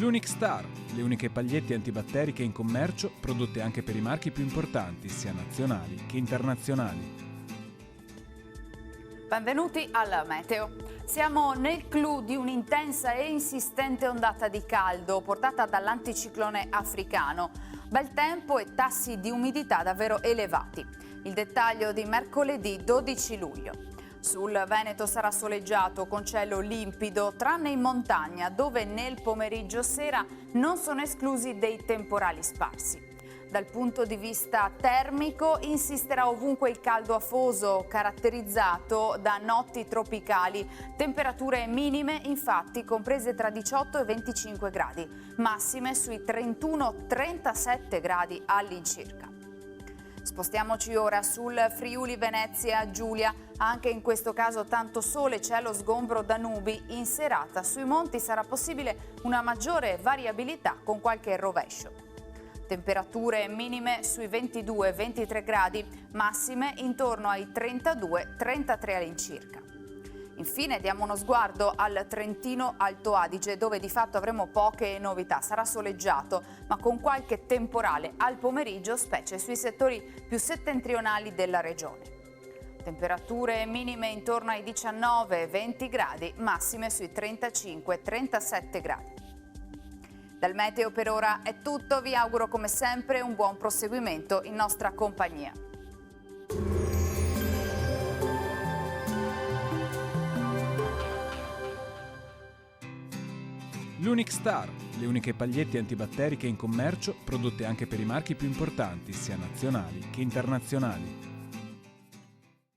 L'Unic Star, le uniche pagliette antibatteriche in commercio, prodotte anche per i marchi più importanti, sia nazionali che internazionali. Benvenuti al Meteo. Siamo nel clou di un'intensa e insistente ondata di caldo portata dall'anticiclone africano. Bel tempo e tassi di umidità davvero elevati. Il dettaglio di mercoledì 12 luglio. Sul Veneto sarà soleggiato con cielo limpido, tranne in montagna, dove nel pomeriggio sera non sono esclusi dei temporali sparsi. Dal punto di vista termico insisterà ovunque il caldo afoso, caratterizzato da notti tropicali, temperature minime infatti comprese tra 18 e 25 gradi, massime sui 31-37 gradi all'incirca. Spostiamoci ora sul Friuli Venezia Giulia, anche in questo caso tanto sole, cielo sgombro da nubi, in serata sui monti sarà possibile una maggiore variabilità con qualche rovescio. Temperature minime sui 22-23 gradi, massime intorno ai 32-33 all'incirca. Infine diamo uno sguardo al Trentino Alto Adige, dove di fatto avremo poche novità. Sarà soleggiato, ma con qualche temporale al pomeriggio, specie sui settori più settentrionali della regione. Temperature minime intorno ai 19-20 gradi, massime sui 35-37 gradi. Dal Meteo per ora è tutto, vi auguro come sempre un buon proseguimento in nostra compagnia. L'Unic Star, le uniche pagliette antibatteriche in commercio, prodotte anche per i marchi più importanti, sia nazionali che internazionali.